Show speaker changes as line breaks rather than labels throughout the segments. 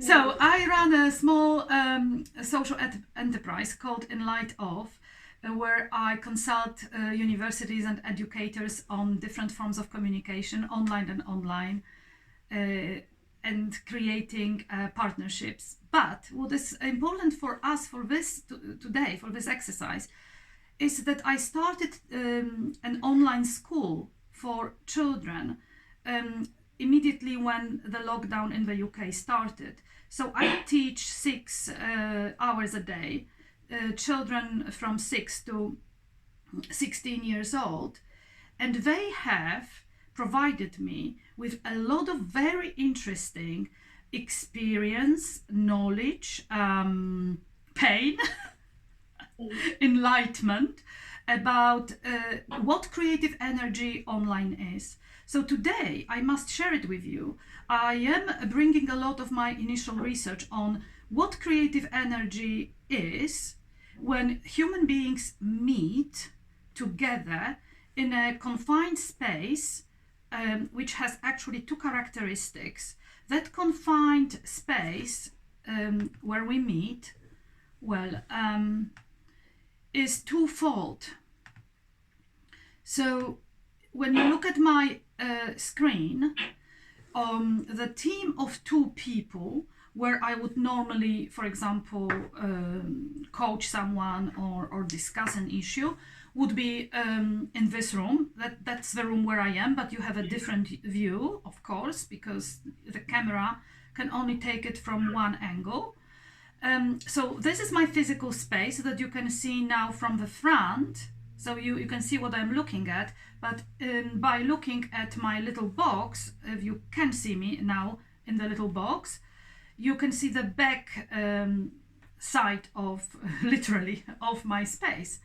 So I run a small social enterprise called In Light Of, where I consult universities and educators on different forms of communication, online and online, and creating partnerships. But what is important for us for this today, for this exercise, is that I started an online school for children immediately when the lockdown in the UK started. So I teach 6 hours a day, children from 6 to 16 years old, and they have provided me with a lot of very interesting experience, knowledge, pain, enlightenment about what creative energy online is. So today I must share it with you. I am bringing a lot of my initial research on what creative energy is when human beings meet together in a confined space, which has actually 2 characteristics. That confined space where we meet, is twofold. So when you look at my screen, the team of 2 people, where I would normally, for example, coach someone or discuss an issue, would be in this room. That's the room where I am, but you have a different view, of course, because the camera can only take it from one angle. So this is my physical space that you can see now from the front. So you can see what I'm looking at, but by looking at my little box, if you can see me now in the little box, you can see the back side of, literally, of my space.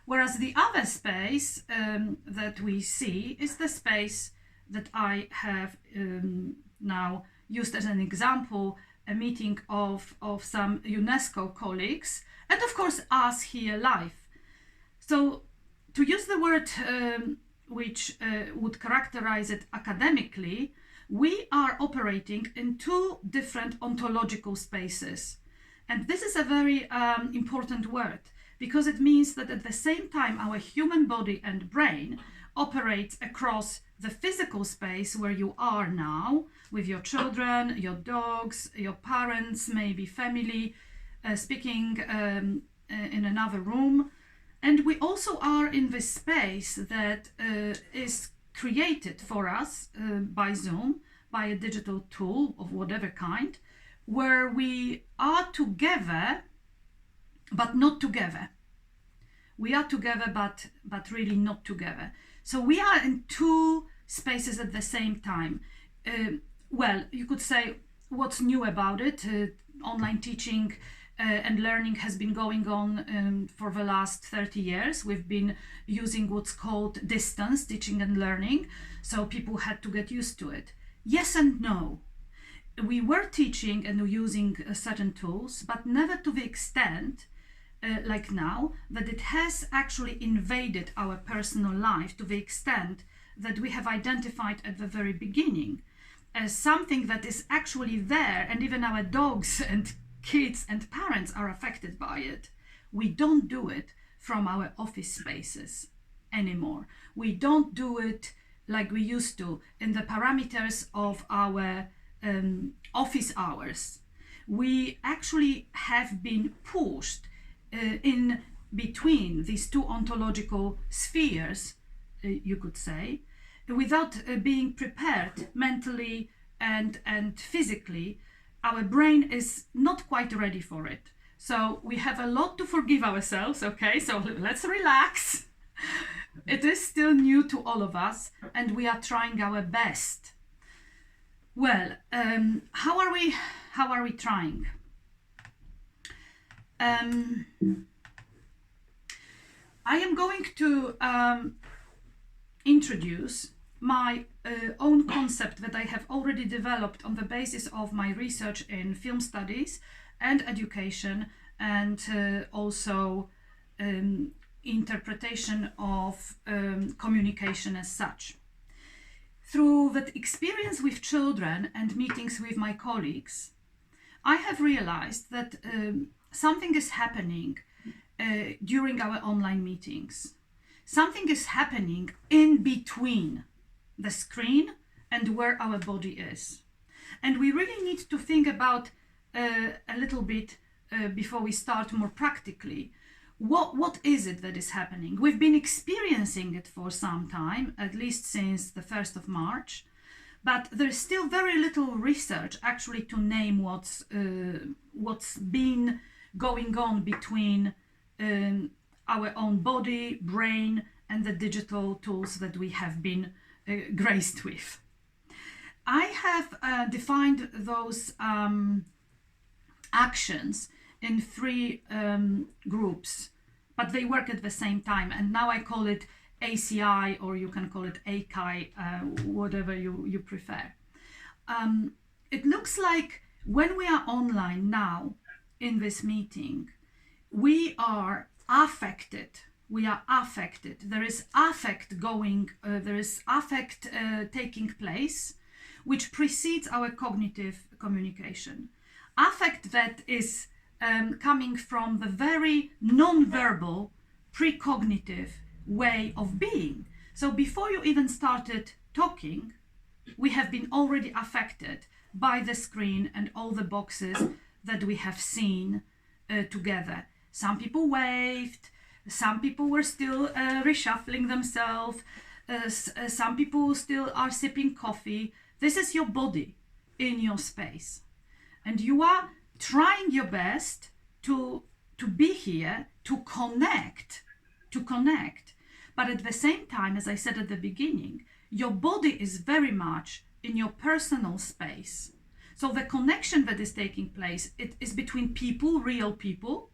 Whereas the other space that we see is the space that I have now used as an example, a meeting of some UNESCO colleagues, and of course us here live. So to use the word which would characterize it academically, we are operating in 2 different ontological spaces. And this is a very important word, because it means that at the same time our human body and brain operates across the physical space where you are now, with your children, your dogs, your parents, maybe family, speaking in another room. And we also are in this space that is created for us by Zoom, by a digital tool of whatever kind, where we are together, but not together. We are together, but really not together. So we are in 2 spaces at the same time. Well, you could say, what's new about it? Online teaching and learning has been going on for the last 30 years. We've been using what's called distance teaching and learning, so people had to get used to it. Yes and no. We were teaching and using certain tools, but never to the extent like now, that it has actually invaded our personal life to the extent that we have identified at the very beginning as something that is actually there, and even our dogs and kids and parents are affected by it. We don't do it from our office spaces anymore. We don't do it like we used to in the parameters of our office hours. We actually have been pushed in between these 2 ontological spheres, you could say, without being prepared mentally and physically. Our brain is not quite ready for it. So we have a lot to forgive ourselves, okay? So let's relax. It is still new to all of us, and we are trying our best. Well, how are we trying? I am going to introduce my own concept that I have already developed on the basis of my research in film studies and education, and also interpretation of communication as such. Through that experience with children and meetings with my colleagues, I have realized that something is happening during our online meetings. Something is happening in between the screen and where our body is. And we really need to think about a little bit before we start more practically. What is it that is happening? We've been experiencing it for some time, at least since the 1st of March, but there's still very little research actually to name what's been going on between our own body, brain, and the digital tools that we have been graced with. I have defined those actions in 3 groups, but they work at the same time, and now I call it ACI, or you can call it ACI, whatever you prefer. It looks like when we are online now in this meeting, we are affected. There is affect going, there is affect taking place, which precedes our cognitive communication. Affect that is coming from the very non-verbal, precognitive way of being. So before you even started talking, we have been already affected by the screen and all the boxes that we have seen together. Some people waved, some people were still reshuffling themselves, some people still are sipping coffee. This is your body in your space. And you are trying your best to be here, to connect. But at the same time, as I said at the beginning, your body is very much in your personal space. So the connection that is taking place, it is between people, real people,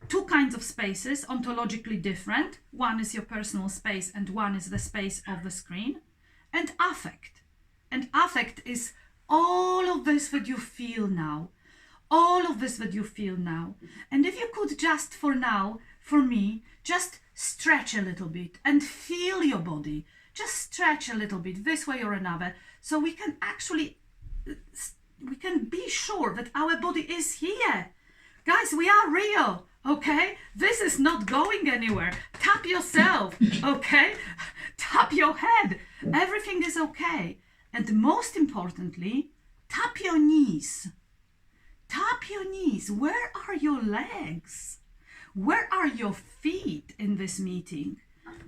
2 kinds of spaces, ontologically different. One is your personal space and one is the space of the screen. And affect. And affect is all of this that you feel now. All of this that you feel now. And if you could just for now, for me, just stretch a little bit and feel your body. Just stretch a little bit this way or another, so we can actually, we can be sure that our body is here. Guys, we are real, okay? This is not going anywhere. Tap yourself, okay? Tap your head. Everything is okay. And most importantly, tap your knees. Tap your knees. Where are your legs? Where are your feet in this meeting?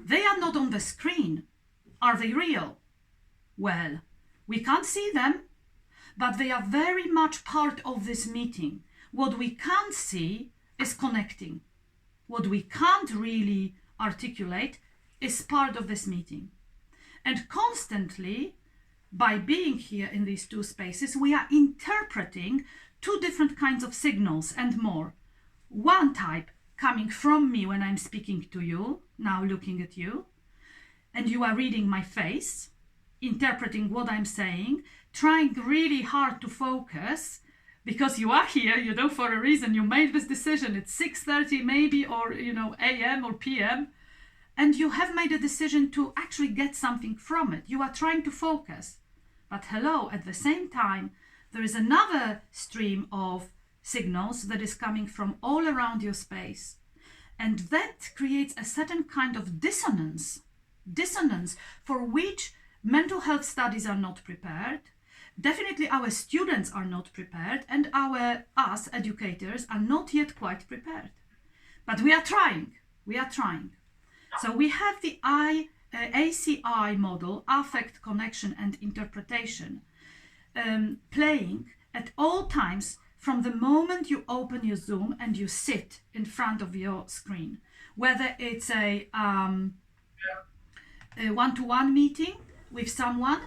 They are not on the screen. Are they real? Well, we can't see them, but they are very much part of this meeting. What we can't see is connecting. What we can't really articulate is part of this meeting. And constantly, by being here in these 2 spaces, we are interpreting 2 different kinds of signals and more. One type coming from me when I'm speaking to you, now looking at you, and you are reading my face, interpreting what I'm saying, trying really hard to focus, because you are here, for a reason. You made this decision. It's 6:30 maybe, or a.m. or p.m., and you have made a decision to actually get something from it. You are trying to focus. But hello, at the same time, there is another stream of signals that is coming from all around your space. And that creates a certain kind of dissonance for which mental health studies are not prepared. Definitely our students are not prepared, and us educators are not yet quite prepared. But we are trying. So we have the ACI model, affect, connection, and interpretation, playing at all times from the moment you open your Zoom and you sit in front of your screen, whether it's a one-to-one meeting with someone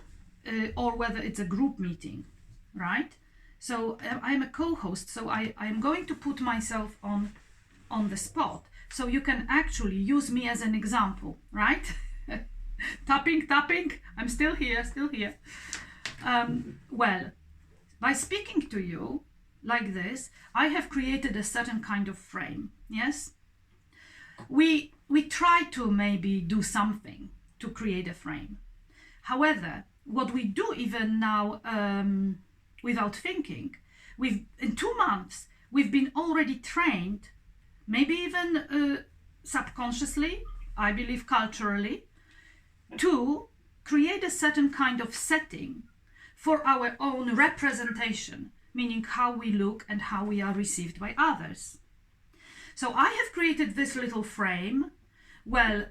or whether it's a group meeting, right? So I'm a co-host, so I'm going to put myself on the spot, so you can actually use me as an example, right? tapping, I'm still here. Well, by speaking to you like this, I have created a certain kind of frame, yes? We try to maybe do something to create a frame. However, what we do even now without thinking, In 2 months, we've been already trained, maybe even subconsciously, I believe culturally, to create a certain kind of setting for our own representation, meaning how we look and how we are received by others. So I have created this little frame. Well,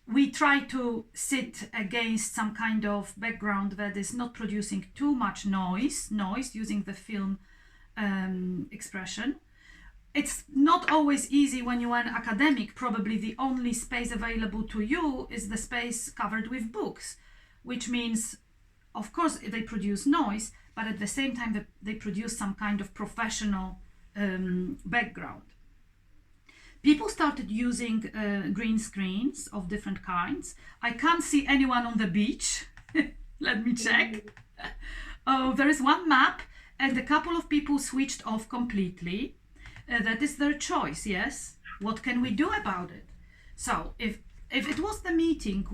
we try to sit against some kind of background that is not producing too much noise using the film expression. It's not always easy when you are an academic. Probably the only space available to you is the space covered with books, which means, of course, they produce noise, but at the same time they produce some kind of professional background. People started using green screens of different kinds. I can't see anyone on the beach. Let me check. Oh, there is one map, and a couple of people switched off completely. That is their choice, yes. What can we do about it? So if it was the meeting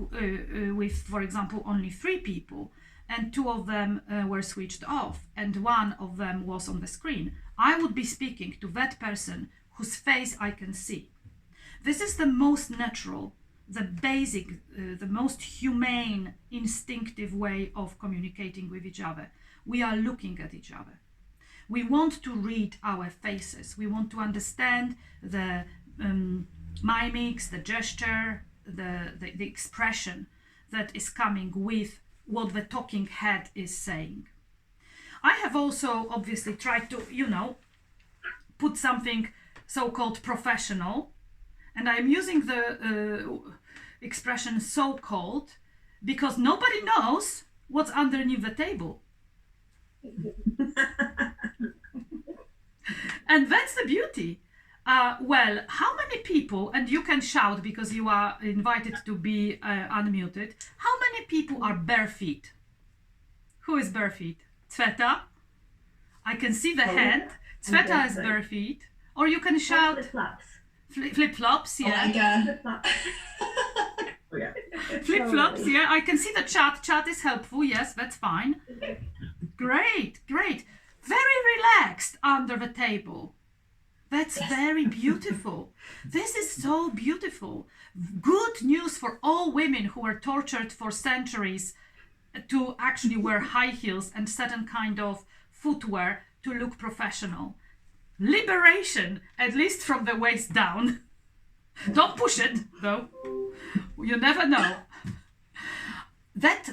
with, for example, only 3 people, and 2 of them were switched off, and 1 of them was on the screen, I would be speaking to that person whose face I can see. This is the most natural, the basic, the most humane, instinctive way of communicating with each other. We are looking at each other. We want to read our faces. We want to understand the mimics, the gesture, the expression that is coming with what the talking head is saying. I have also obviously tried to, put something so-called professional, and I'm using the expression so-called because nobody knows what's underneath the table. And that's the beauty. Well, how many people, and you can shout because you are invited to be unmuted, how many people are bare feet? Who is bare feet? Tsveta? I can see the hand. Tsveta is bare feet. Or you can shout.
Flip-flops.
Flip-flops, yeah.
Oh my God.
Flip-flops.
Oh, yeah.
Flip-flops, yeah. I can see the chat. Chat is helpful. Yes, that's fine. Great, great. Very relaxed under the table. That's very beautiful. This is so beautiful. Good news for all women who were tortured for centuries to actually wear high heels and certain kind of footwear to look professional. Liberation, at least from the waist down. Don't push it, though. You never know. That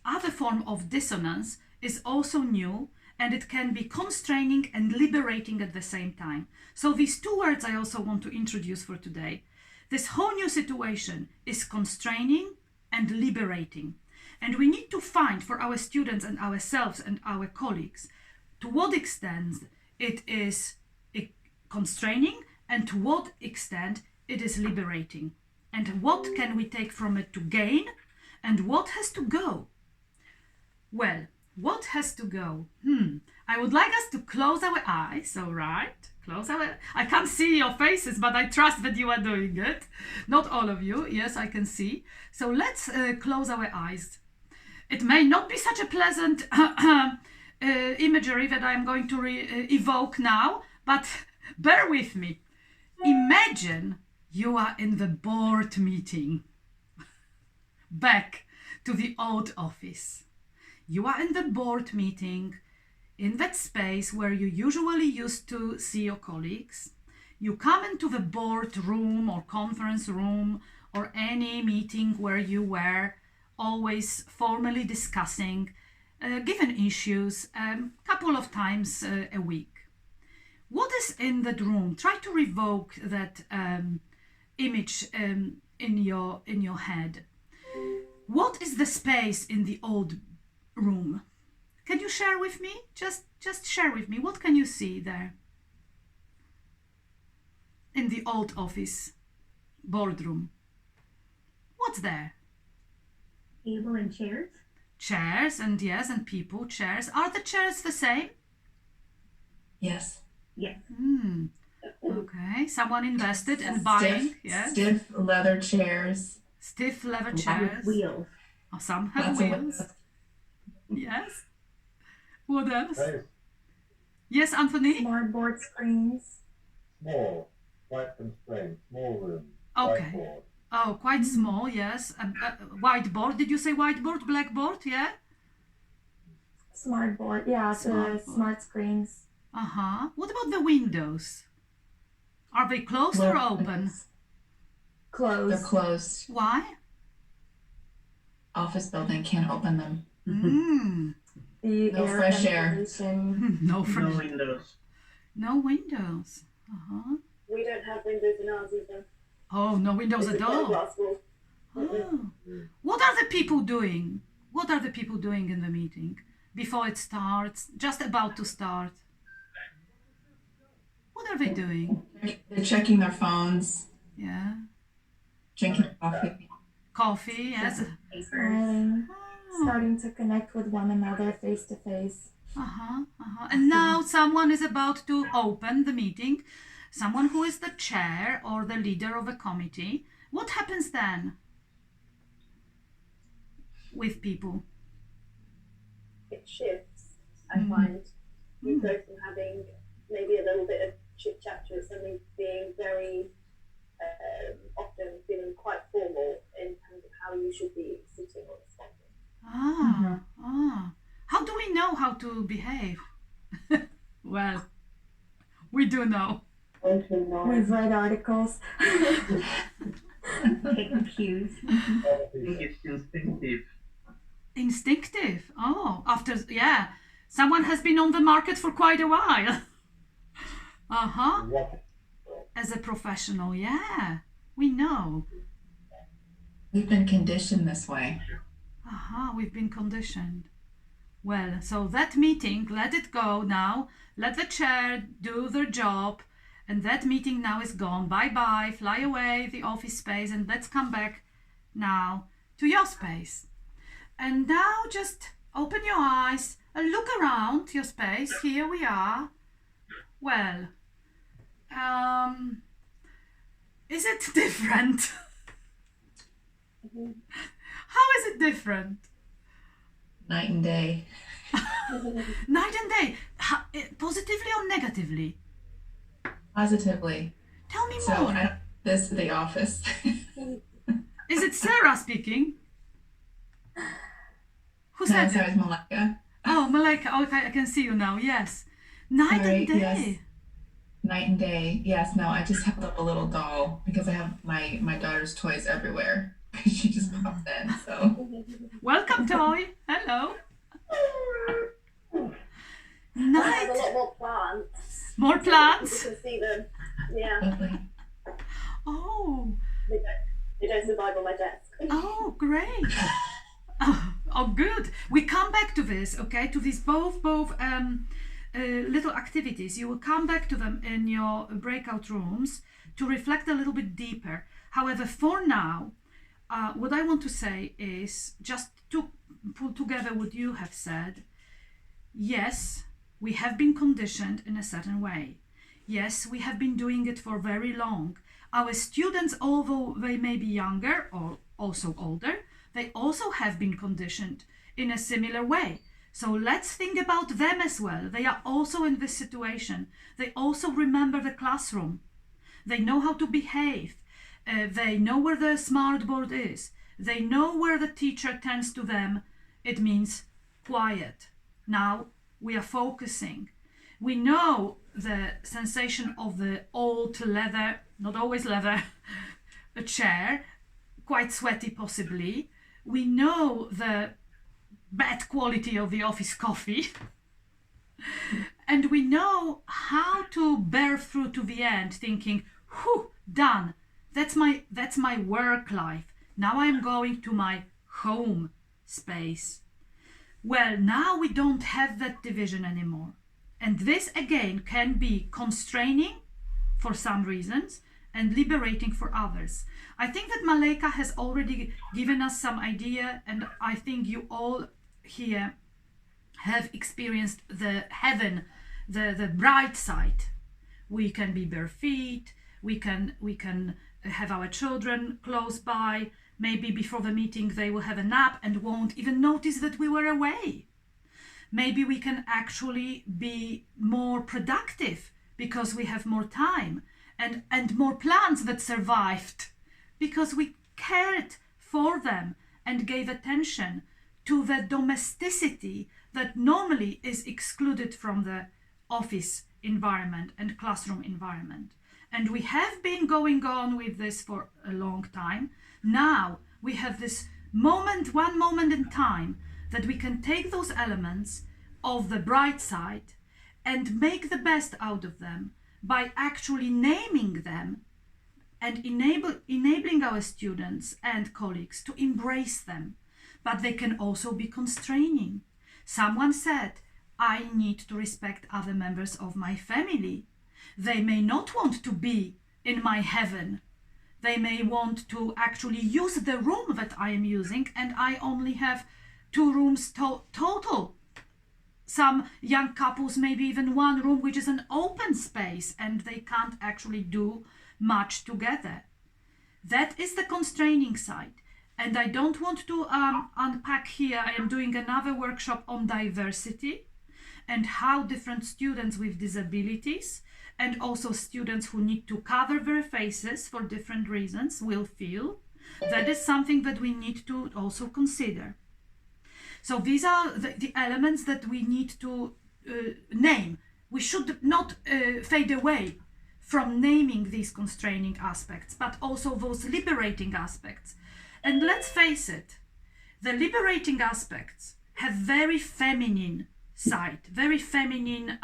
other form of dissonance is also new, and it can be constraining and liberating at the same time. So these 2 words I also want to introduce for today. This whole new situation is constraining and liberating. And we need to find for our students and ourselves and our colleagues to what extent it is constraining and to what extent it is liberating. And what can we take from it to gain and what has to go? Well, what has to go? I would like us to close our eyes, all right? I can't see your faces, but I trust that you are doing it. Not all of you. Yes, I can see. So let's close our eyes. It may not be such a pleasant imagery that I'm going to evoke now, but bear with me. Imagine you are in the board meeting. Back to the old office. You are in the board meeting, in that space where you usually used to see your colleagues. You come into the board room or conference room or any meeting where you were always formally discussing given issues a couple of times a week. What is in that room? Try to revoke that image in your head. What is the space in the old room? Can you share with me? Just share with me. What can you see there? In the old office boardroom. What's there?
Table and chairs.
Chairs and yes, and people, chairs. Are the chairs the same?
Yes.
Yes.
Okay. Someone invested in buying. Yes.
Stiff leather chairs.
Stiff leather
With
chairs.
wheels.
Oh, some have
Lots of
wheels. Yes. What else? Yes, Anthony?
Smartboard screens.
Small, quite constrained, small room,
Okay.
whiteboard.
Oh, quite small, yes. Whiteboard, did you say whiteboard, blackboard, yeah?
Smartboard. Yeah, the
Smartboard.
smart screens.
Uh-huh. What about the windows? Are they closed or open?
Closed.
They're closed.
Why?
Office building can't open them.
Mm.
The
No fresh air.
ventilation.
No
No
fresh.
windows.
No windows. Uh-huh.
We don't have windows in ours either.
Oh, no windows
It's
at
a got a
all.
glass wall.
Oh. What are the people doing? What are the people doing in the meeting before it starts? Just about to start. What are they doing?
They're checking their phones,
Yeah.
drinking coffee.
Coffee, yes.
Smiling.
Oh.
Starting to connect with one another face to face.
Uh-huh, uh-huh. And now someone is about to open the meeting, someone who is the chair or the leader of a committee. What happens then with people?
It shifts, I find. You go from having maybe a little bit of chit chat to something being very often feeling quite formal in terms of how you should be sitting or responding.
How do we know how to behave? Well, we do know.
We've read articles.
Taking cues.
I think it's instinctive.
Instinctive. Oh, yeah, someone has been on the market for quite a while. Uh-huh.
What?
As a professional, yeah, we know.
We've been conditioned this way.
Aha, we've been conditioned. Well, so that meeting, let it go now. Let the chair do their job. And that meeting now is gone. Bye-bye. Fly away, the office space. And let's come back now to your space. And now just open your eyes and look around your space. Here we are. Well, is it different? How is it different?
Night and day.
Night and day. Positively or negatively?
Positively.
Tell me
So
more.
I don't this to the office.
Is it Sarah speaking? Who
No,
said
sorry,
it?
it's Malika.
Oh, Malika. Okay, I can see you now. Yes. Night
Sorry,
and day.
yes. Night and day. Yes, no, I just held up a little doll because I have my daughter's toys everywhere. She just popped in, so.
Welcome, Toy. Hello.
There's a
Night.
lot more plants.
More
You
plants.
can see them. Yeah,
Lovely.
Oh.
they don't survive on my desk.
Oh, great. Oh, good. We come back to this, okay? To these both little activities. You will come back to them in your breakout rooms to reflect a little bit deeper. However, for now, what I want to say is just to pull together what you have said. Yes, we have been conditioned in a certain way. Yes, we have been doing it for very long. Our students, although they may be younger or also older, they also have been conditioned in a similar way. So let's think about them as well. They are also in this situation. They also remember the classroom. They know how to behave. They know where the smartboard is. They know where the teacher turns to them. It means quiet. Now we are focusing. We know the sensation of the old leather, not always leather, a chair, quite sweaty possibly. We know the bad quality of the office coffee. And we know how to bear through to the end, thinking, whew, done. That's my work life. Now I'm going to my home space. Well, now we don't have that division anymore. And this again can be constraining for some reasons and liberating for others. I think that Malika has already given us some idea, and I think you all here have experienced the heaven, the bright side. We can be bare feet, we can have our children close by. Maybe before the meeting they will have a nap and won't even notice that we were away. Maybe we can actually be more productive because we have more time, and more plants that survived because we cared for them and gave attention to the domesticity that normally is excluded from the office environment and classroom environment. And we have been going on with this for a long time. Now we have this moment, one moment in time, that we can take those elements of the bright side and make the best out of them by actually naming them and enabling our students and colleagues to embrace them. But they can also be constraining. Someone said, I need to respect other members of my family. They may not want to be in my heaven. They may want to actually use the room that I am using, and I only have 2 rooms total. Some young couples, maybe even 1 room, which is an open space, and they can't actually do much together. That is the constraining side. And I don't want to unpack here. I am doing another workshop on diversity and how different students with disabilities and also students who need to cover their faces for different reasons will feel. That is something that we need to also consider. So these are the elements that we need to name. We should not fade away from naming these constraining aspects, but also those liberating aspects. And let's face it, the liberating aspects have very feminine side, very feminine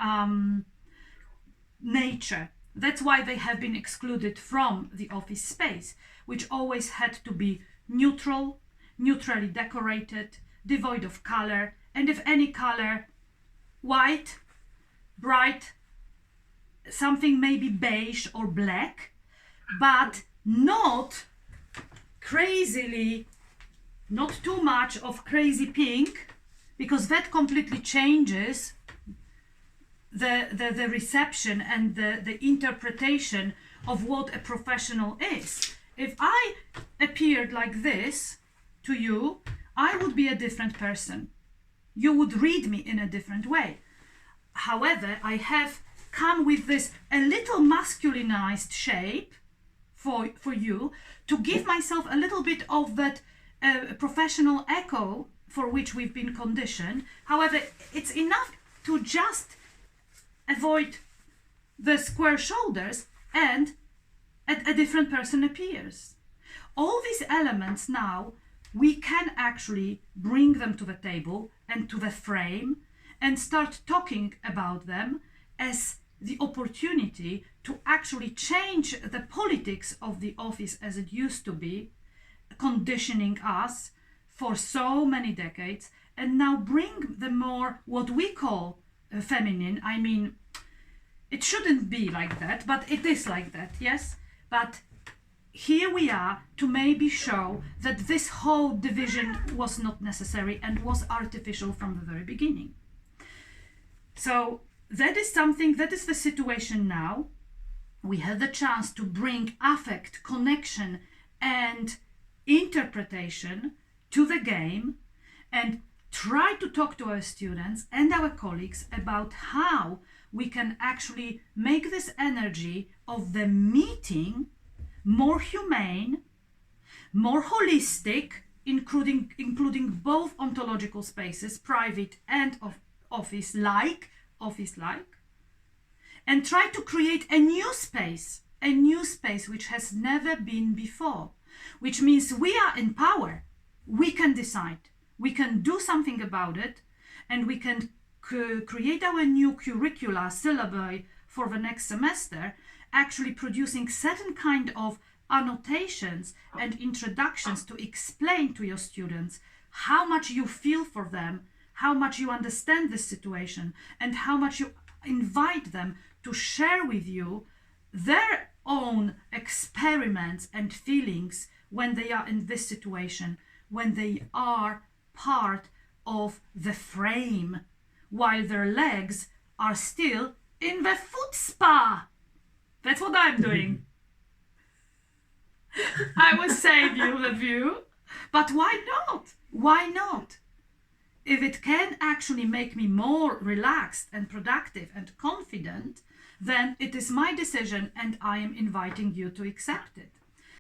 nature. That's why they have been excluded from the office space, which always had to be neutral, neutrally decorated, devoid of color, and if any color, white, bright, something maybe beige or black, but not crazily, not too much of crazy pink, because that completely changes the reception and the interpretation of what a professional is. If I appeared like this to you, I would be a different person. You would read me in a different way. However, I have come with this a little masculinized shape for you to give myself a little bit of that professional echo for which we've been conditioned. However, it's enough to just avoid the square shoulders and a different person appears. All these elements now, we can actually bring them to the table and to the frame and start talking about them as the opportunity to actually change the politics of the office as it used to be, conditioning us for so many decades, and now bring the more what we call feminine. I mean, it shouldn't be like that, but it is like that, yes? But here we are to maybe show that this whole division was not necessary and was artificial from the very beginning. So that is something, that is the situation now. We had the chance to bring affect, connection, and interpretation to the game and try to talk to our students and our colleagues about how we can actually make this energy of the meeting more humane, more holistic, including both ontological spaces, private and office-like, and try to create a new space which has never been before, which means we are in power. We can decide, we can do something about it, and we can create our new curricula, syllabi for the next semester, actually producing certain kind of annotations and introductions to explain to your students how much you feel for them, how much you understand this situation, and how much you invite them to share with you their own experiments and feelings when they are in this situation, when they are part of the frame, while their legs are still in the foot spa. That's what I'm doing. I will save you the view, but why not? Why not? if it can actually make me more relaxed and productive and confident, then it is my decision and I am inviting you to accept it.